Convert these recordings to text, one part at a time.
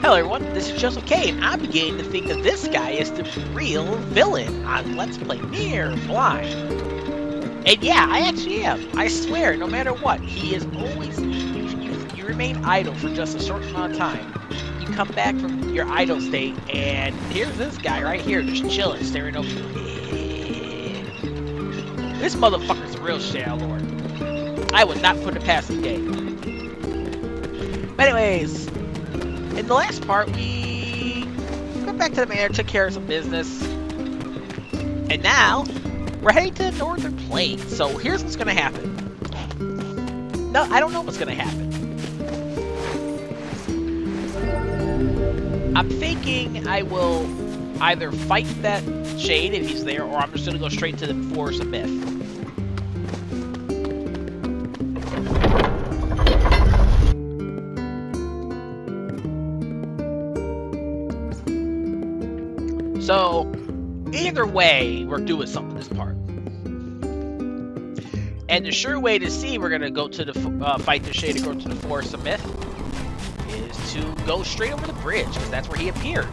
Hello everyone, this is Joseph K, and I'm beginning to think that this guy is the real villain on Let's Play Nier Blind. And yeah, I actually am. I swear, no matter what, he is always... You remain idle for just a short amount of time. You come back from your idle state, and here's this guy right here, just chilling, staring over you. This motherfucker's a real Shadow Lord. I would not put it past this game. But anyways, in the last part, we got back to the manor, took care of some business, and now we're heading to the northern plains. So here's what's gonna happen. No, I don't know what's gonna happen. I'm thinking I will either fight that shade if he's there, or I'm just gonna go straight to the Forest of Myth. So, either way, we're doing something this part. And the sure way to see we're going to go to the fight the shade to go to the Forest of Myth is to go straight over the bridge, because that's where he appears.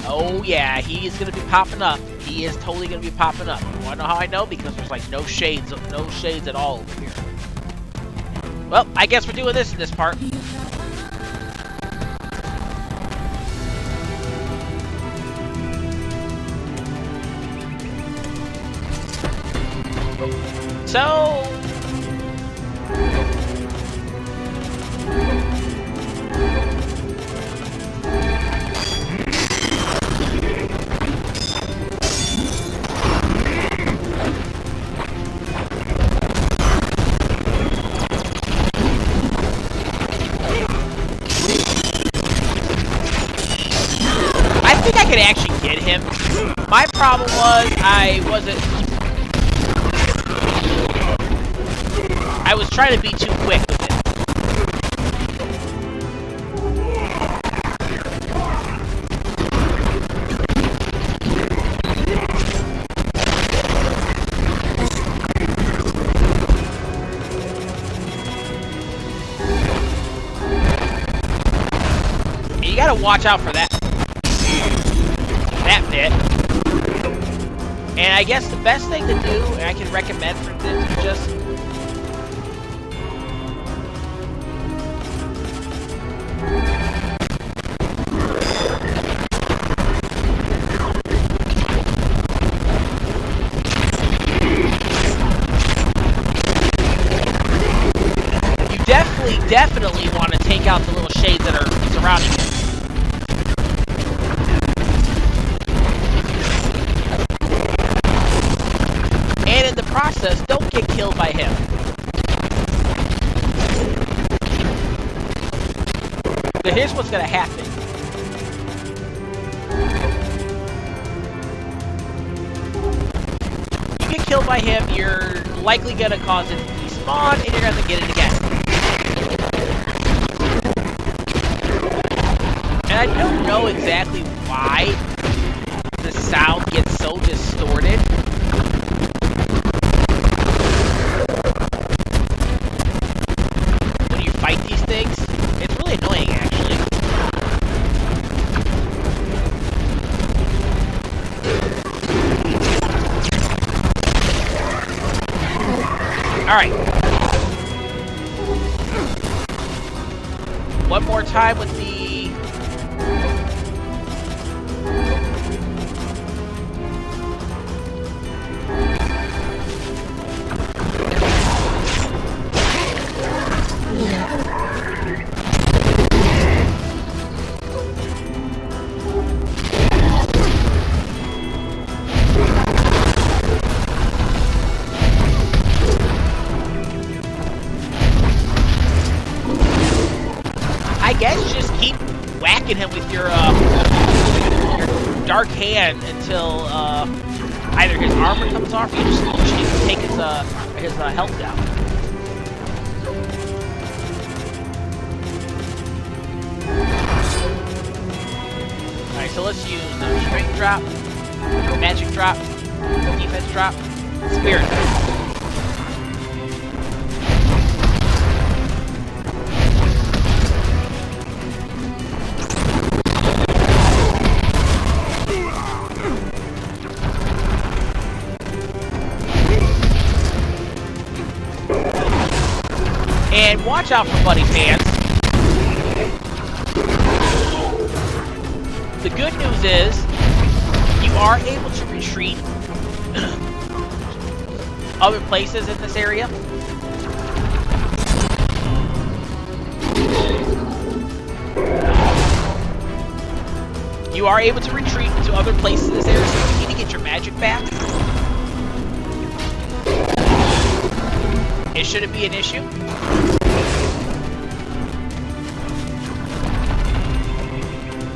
Oh yeah, he is going to be popping up. He is totally going to be popping up. You want to know how I know? Because there's like no shades at all over here. Well, I guess we're doing this in this part. So, I think I could actually get him. My problem was I was trying to be too quick with it. And you gotta watch out for that bit. And I guess the best thing to do, and I can recommend for this, is just definitely want to take out the little shades that are surrounding you. And in the process, don't get killed by him. But here's what's going to happen. You get killed by him, you're likely going to cause it to despawn, and you're going to get it again. And I don't know exactly why the sound gets so distorted. When you fight these things, it's really annoying actually. Alright. One more time with the him with your dark hand until either his armor comes off or you just take his health down. Alright, so let's use strength drop, magic drop, defense drop, spirit. watch out for Buddy fans. The good news is, you are able to retreat other places in this area. You are able to retreat to other places in this area, so you need to get your magic back. It shouldn't be an issue.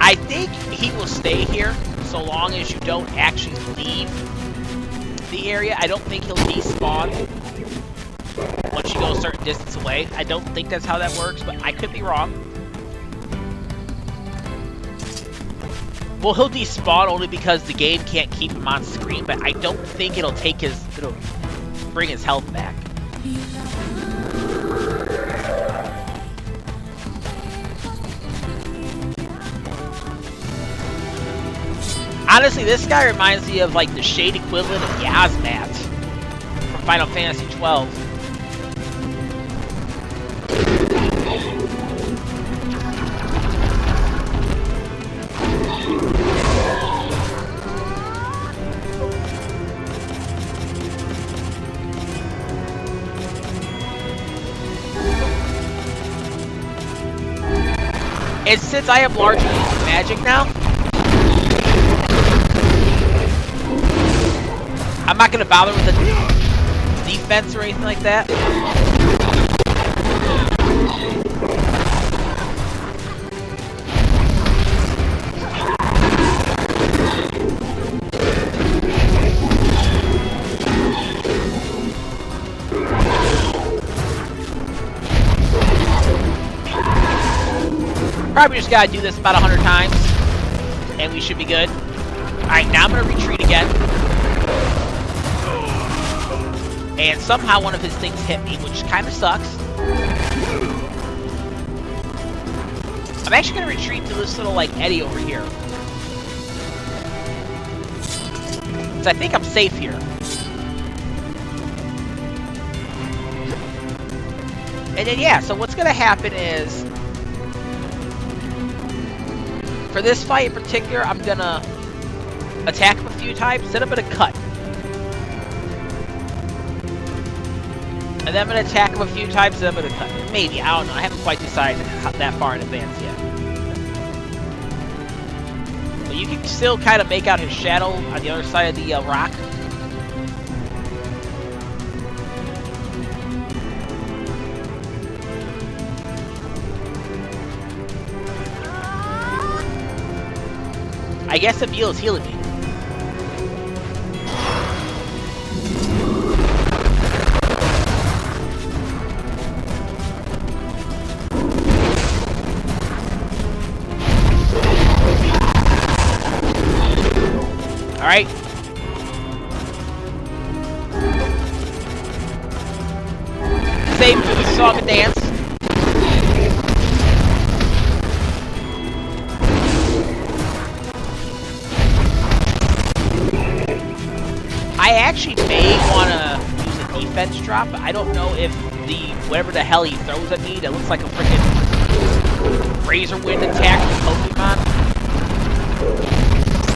I think he will stay here so long as you don't actually leave the area. I don't think he'll despawn once you go a certain distance away. I don't think that's how that works, but I could be wrong. Well, he'll despawn only because the game can't keep him on screen, but I don't think it'll bring his health back. Honestly, this guy reminds me of like the shade equivalent of Yazmat from Final Fantasy XII. And since I am largely using magic now, I'm not going to bother with the defense or anything like that. Probably just gotta do this about 100 times, and we should be good. Alright, now I'm gonna retreat again. And somehow one of his things hit me, which kind of sucks. I'm actually gonna retreat to this little, like, eddy over here. Because I think I'm safe here. And then, yeah, so what's gonna happen is, for this fight in particular, I'm gonna attack him a few times, then I'm gonna cut. And then I'm gonna attack him a few times, then I'm gonna cut. Maybe, I don't know, I haven't quite decided that far in advance yet. But you can still kind of make out his shadow on the other side of the rock. I guess Emil is healing me. Alright. Same song and dance. I actually may want to use a defense drop, but I don't know if whatever the hell he throws at me that looks like a freaking razor wind attack from Pokemon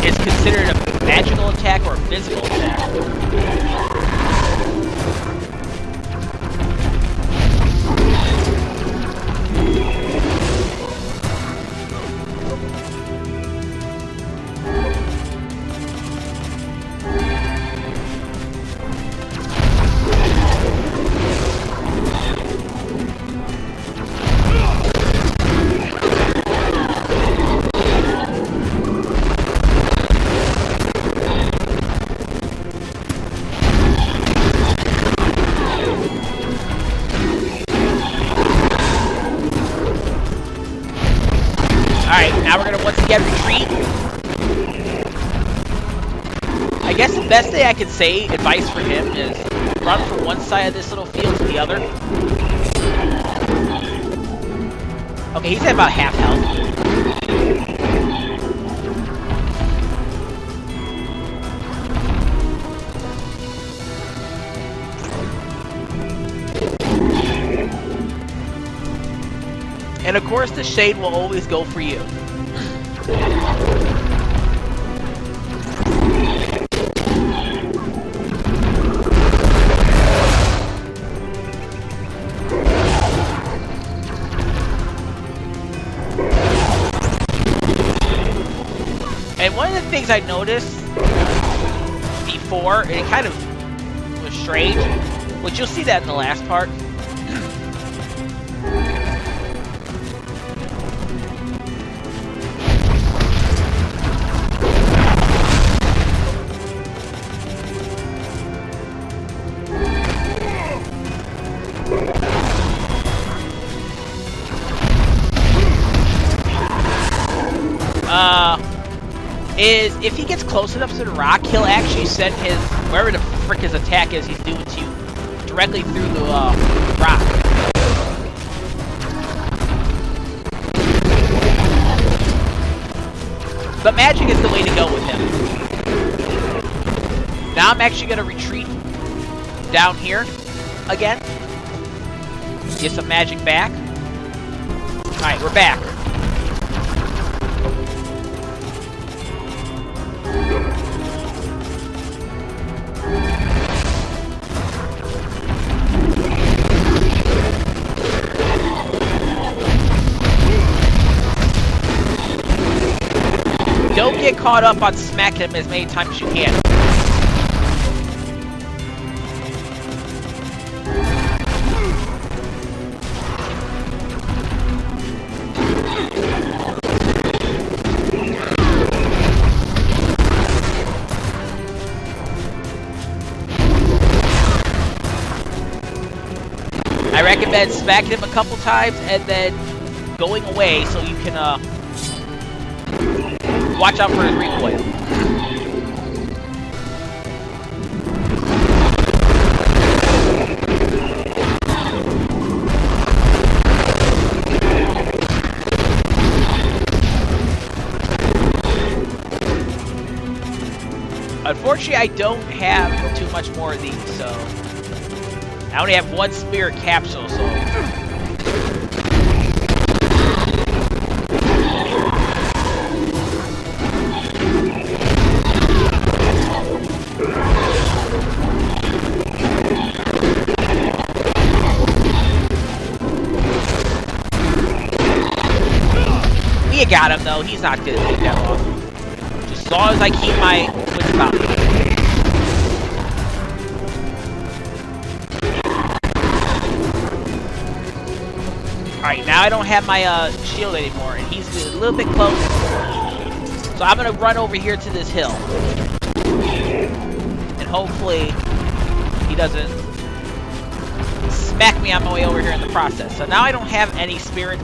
is considered a magical attack or a physical attack. Now we're gonna once again retreat. I guess the best thing I could say, advice for him, is run from one side of this little field to the other. Okay, he's at about half health. And of course, the shade will always go for you. And one of the things I noticed before, and it kind of was strange, but you'll see that in the last part. Is if he gets close enough to the rock, he'll actually send his, wherever the frick his attack is he's doing to you, directly through the rock. But magic is the way to go with him. Now I'm actually going to retreat down here again. Get some magic back. Alright, we're back. Don't get caught up on smacking him as many times as you can. I recommend smacking him a couple times and then going away so you can watch out for his recoil. Unfortunately, I don't have too much more of these, so I only have one spirit capsule, so you got him though. He's not gonna take that long. Just as long as I keep my wits about me. Alright, now I don't have my shield anymore, and he's a little bit close. So I'm gonna run over here to this hill. And hopefully he doesn't smack me on my way over here in the process. So now I don't have any spirit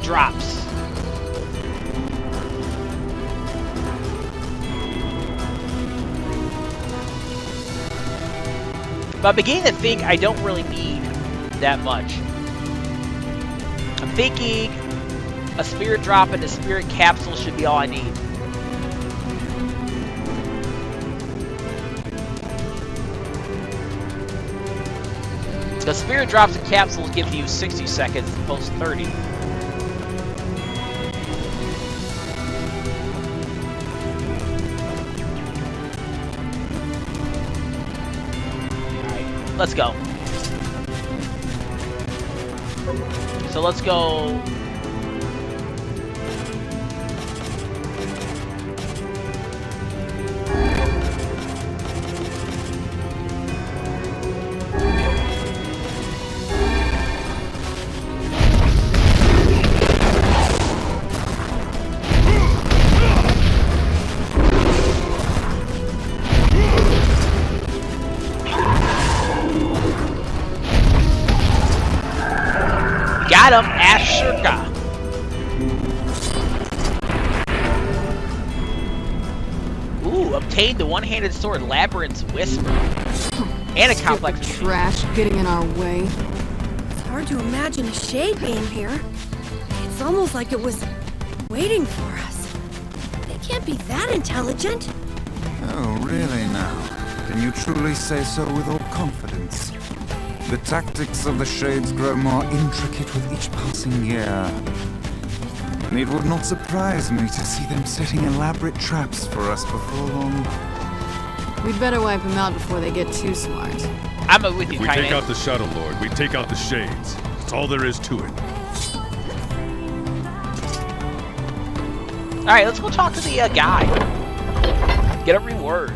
drops. But I'm beginning to think I don't really need that much. I'm thinking a spirit drop and a spirit capsule should be all I need. The spirit drops and capsules give you 60 seconds as opposed to 30. Let's go. So let's go. Got him, Asherka. Ooh, obtained the one-handed sword, Labyrinth's Whisper, and a complex trash getting in our way. It's hard to imagine a shade being here. It's almost like it was waiting for us. They can't be that intelligent. Oh, really now? Can you truly say so with all confidence? The tactics of the Shades grow more intricate with each passing year. And it would not surprise me to see them setting elaborate traps for us before long. We'd better wipe them out before they get too smart. I'm with you, If we take out the Shadow Lord, we take out the Shades. That's all there is to it. Alright, let's go talk to the guy. Get a reward.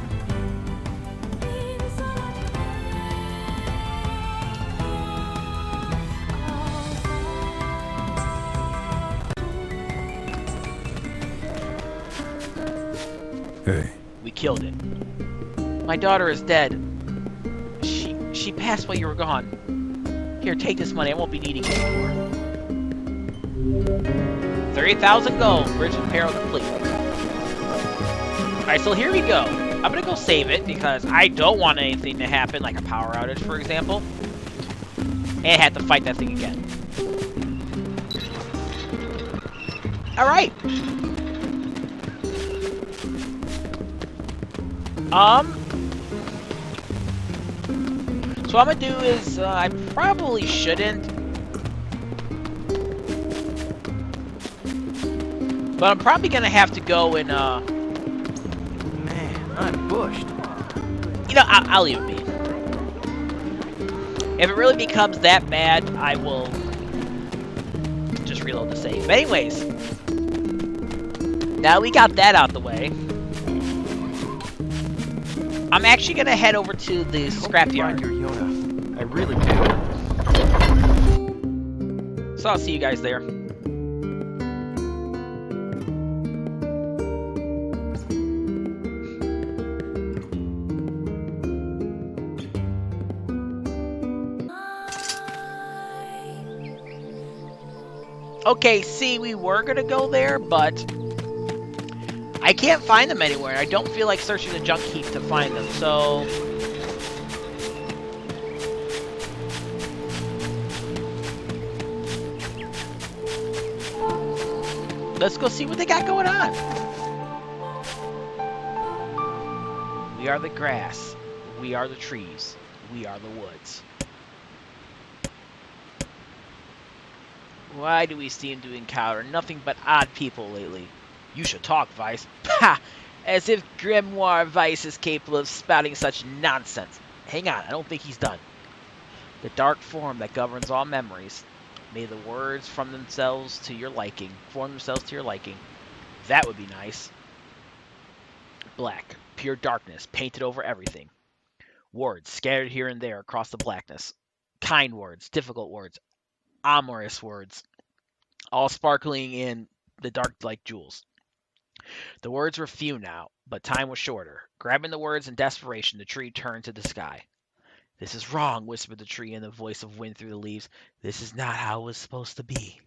Hey. We killed it. My daughter is dead. She passed while you were gone. Here, take this money. I won't be needing it anymore. 30,000 gold. Bridge of Peril complete. Alright, so here we go. I'm gonna go save it because I don't want anything to happen, like a power outage, for example. And have to fight that thing again. Alright. So what I'm gonna do is, I probably shouldn't. But I'm probably gonna have to go and, Man, I'm bushed. you know, I'll leave it be. If it really becomes that bad, I will just reload the save. But anyways, now we got that out the way. I'm actually gonna head over to the scrapyard. Your Yoda. I really do. So I'll see you guys there. Okay, see, we were gonna go there, but I can't find them anywhere. I don't feel like searching the junk heap to find them, so let's go see what they got going on. We are the grass. We are the trees. We are the woods. Why do we seem to encounter nothing but odd people lately? You should talk, Vice. Pah! As if Grimoire Vice is capable of spouting such nonsense. Hang on, I don't think he's done. The dark form that governs all memories. May the words form themselves to your liking. That would be nice. Black, pure darkness, painted over everything. Words scattered here and there across the blackness. Kind words, difficult words, amorous words, all sparkling in the dark like jewels. The words were few now, but time was shorter. Grabbing the words in desperation, the tree turned to the sky. This is wrong, whispered the tree in the voice of wind through the leaves. This is not how it was supposed to be.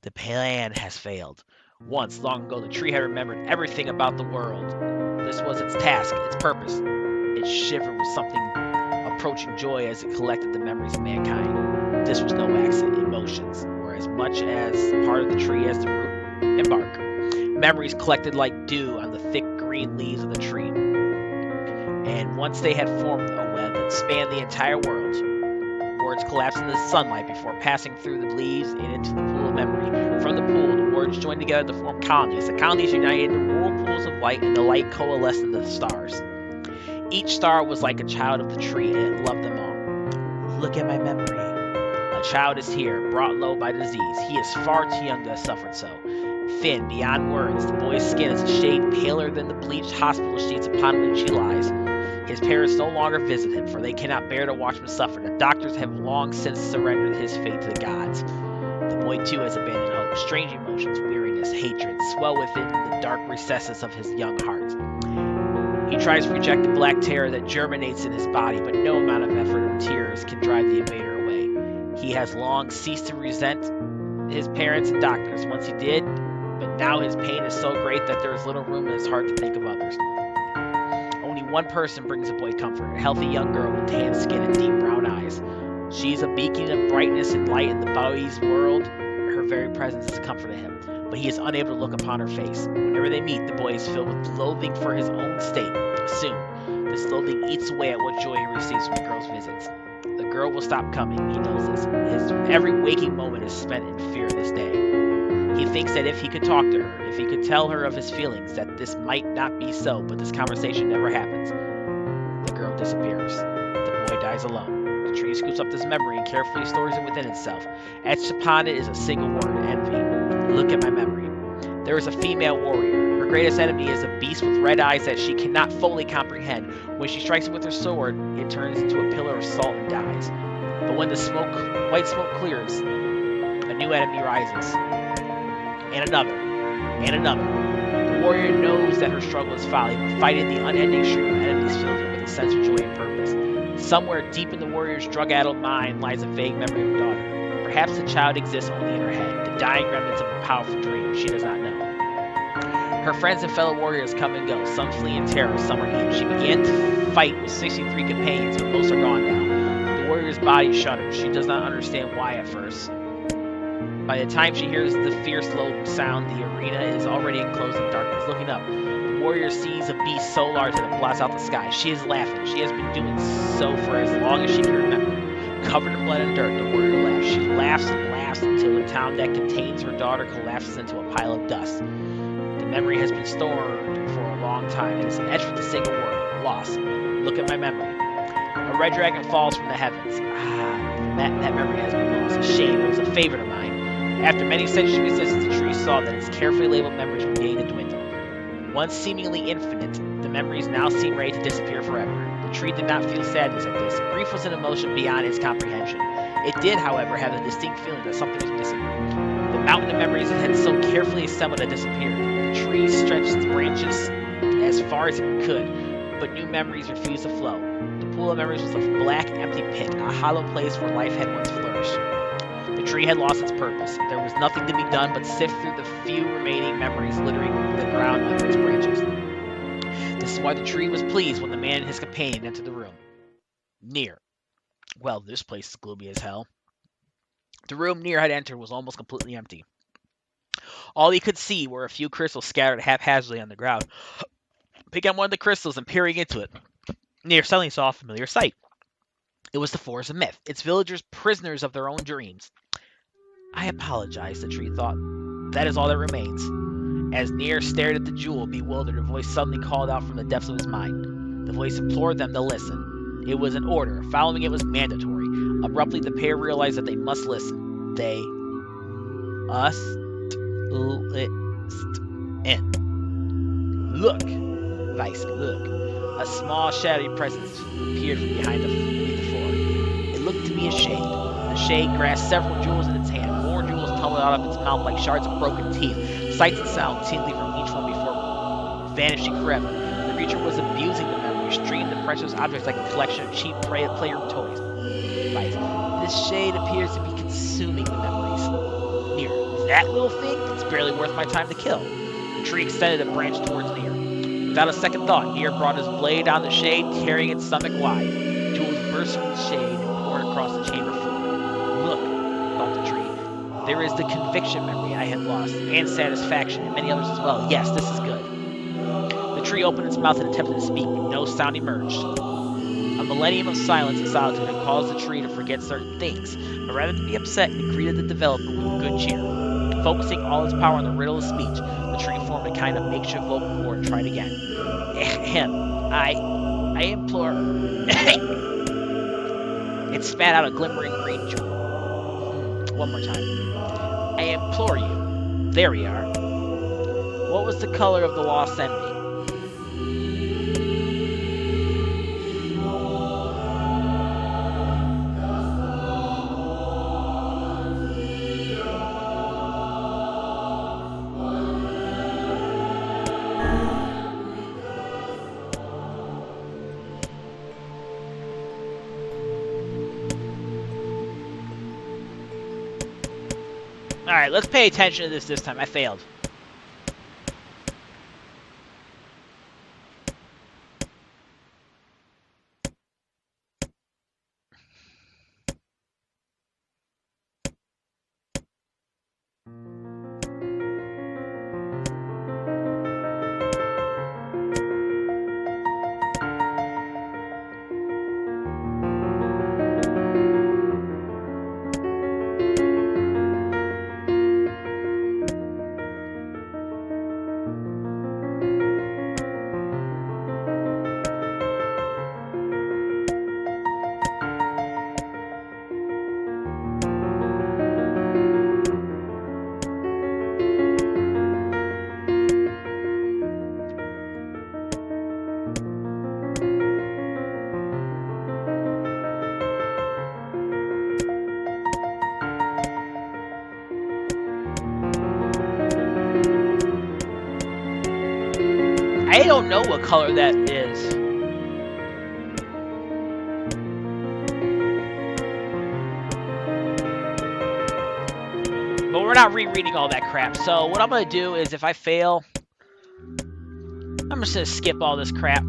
The plan has failed. Once, long ago, the tree had remembered everything about the world. This was its task, its purpose. It shivered with something approaching joy as it collected the memories of mankind. This was no accident. Emotions were as much as part of the tree as the root and bark. Memories collected like dew on the thick green leaves of the tree. And once they had formed a web that spanned the entire world, words collapsed into the sunlight before passing through the leaves and into the pool of memory. From the pool, the words joined together to form colonies. The colonies united into whirlpools of light, and the light coalesced into the stars. Each star was like a child of the tree, and it loved them all. Look at my memory. A child is here, brought low by disease. He is far too young to have suffered so. Thin, beyond words, the boy's skin is a shade paler than the bleached hospital sheets upon which he lies. His parents no longer visit him, for they cannot bear to watch him suffer. The doctors have long since surrendered his fate to the gods. The boy, too, has abandoned hope. Strange emotions, weariness, hatred, swell within the dark recesses of his young heart. He tries to reject the black terror that germinates in his body, but no amount of effort or tears can drive the invader away. He has long ceased to resent his parents and doctors. Once he did, but now his pain is so great that there is little room in his heart to think of others. Only one person brings the boy comfort, a healthy young girl with tan skin and deep brown eyes. She is a beacon of brightness and light in the boy's world. Her very presence is a comfort to him, but he is unable to look upon her face. Whenever they meet, the boy is filled with loathing for his own state. Soon, this loathing eats away at what joy he receives from the girl's visits. The girl will stop coming. He knows this. His every waking moment is spent in fear this day. He thinks that if he could talk to her, if he could tell her of his feelings, that this might not be so, but this conversation never happens. The girl disappears. The boy dies alone. The tree scoops up this memory and carefully stores it within itself. Etched upon it is a single word, envy. Look at my memory. There is a female warrior. Her greatest enemy is a beast with red eyes that she cannot fully comprehend. When she strikes it with her sword, it turns into a pillar of salt and dies. But when the white smoke clears, a new enemy rises. And another. And another. The warrior knows that her struggle is folly, but fighting the unending stream of enemies fills her with a sense of joy and purpose. Somewhere deep in the warrior's drug-addled mind lies a vague memory of her daughter. Perhaps the child exists only in her head, the dying remnants of a powerful dream she does not know. Her friends and fellow warriors come and go, some flee in terror, some are eaten. She began to fight with 63 companions, but most are gone now. The warrior's body shudders. She does not understand why at first. By the time she hears the fierce low sound, the arena is already enclosed in darkness. Looking up, the warrior sees a beast so large that it blots out the sky. She is laughing. She has been doing so for as long as she can remember. Covered in blood and dirt, the warrior laughs. She laughs and laughs until the town that contains her daughter collapses into a pile of dust. The memory has been stored for a long time and is etched with a single word, loss. Look at my memory. A red dragon falls from the heavens. That memory has been lost. A shame. It was a favorite of mine. After many centuries of resistance, the tree saw that its carefully labeled memories were beginning to dwindle. Once seemingly infinite, the memories now seem ready to disappear forever. The tree did not feel sadness at this. Grief was an emotion beyond its comprehension. It did, however, have a distinct feeling that something was missing. The mountain of memories it had so carefully assembled had disappeared. The tree stretched its branches as far as it could, but new memories refused to flow. The pool of memories was a black, empty pit, a hollow place where life had once flourished. The tree had lost its purpose. There was nothing to be done but sift through the few remaining memories littering the ground under its branches. This is why the tree was pleased when the man and his companion entered the room. Nier. Well, this place is gloomy as hell. The room Nier had entered was almost completely empty. All he could see were a few crystals scattered haphazardly on the ground. Picking up one of the crystals and peering into it, Nier suddenly saw a familiar sight. It was the Forest of Myth, its villagers prisoners of their own dreams. I apologize, the tree thought. That is all that remains. As Nier stared at the jewel, bewildered, a voice suddenly called out from the depths of his mind. The voice implored them to listen. It was an order. Following it was mandatory. Abruptly, the pair realized that they must listen. They listen. Look, Vice, look. A small, shadowy presence appeared from behind the floor. It looked to be a shade. The shade grasped several jewels in its hand. More jewels tumbled out of its mouth like shards of broken teeth. Sights and sounds tingling from each one before vanishing forever. The creature was abusing the memory, streaming the precious objects like a collection of cheap player toys. Right. This shade appears to be consuming the memories. Nier, that little thing? It's barely worth my time to kill. The tree extended a branch towards Nier. Without a second thought, Nier brought his blade down the shade, tearing its stomach wide. Jewels burst from the shade and poured across the chamber floor. Look, thought the tree. There is the conviction memory I had lost, and satisfaction, and many others as well. Yes, this is good. The tree opened its mouth and attempted to speak, but no sound emerged. A millennium of silence and solitude had caused the tree to forget certain things, but rather than be upset, it greeted the developer with good cheer. Focusing all its power on the riddle of speech, the tree formed a kind of makeshift vocal cord and tried again. Ahem. I implore... It spat out a glimmering green jewel. One more time. I implore you. There we are. What was the color of the lost envy? Alright, let's pay attention to this time. I failed. I don't know what color that is. But we're not rereading all that crap. So what I'm going to do is if I fail, I'm just going to skip all this crap.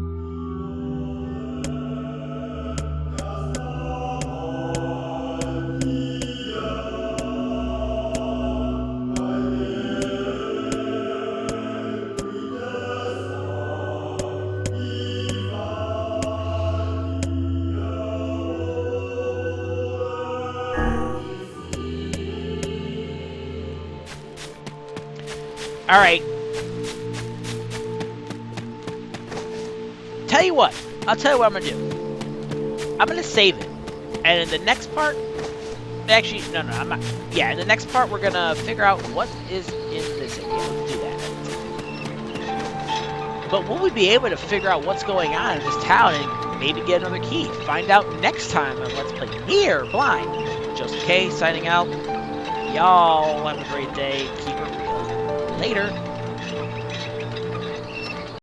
Alright. Tell you what. I'll tell you what I'm going to do. I'm going to save it. And in the next part... Actually, no, I'm not... Yeah, in the next part, we're going to figure out what is in this area. Let's do that. But will we be able to figure out what's going on in this town and maybe get another key? Find out next time on Let's Play Nier Blind. Joseph K. signing out. Y'all have a great day. Keep it real. Later.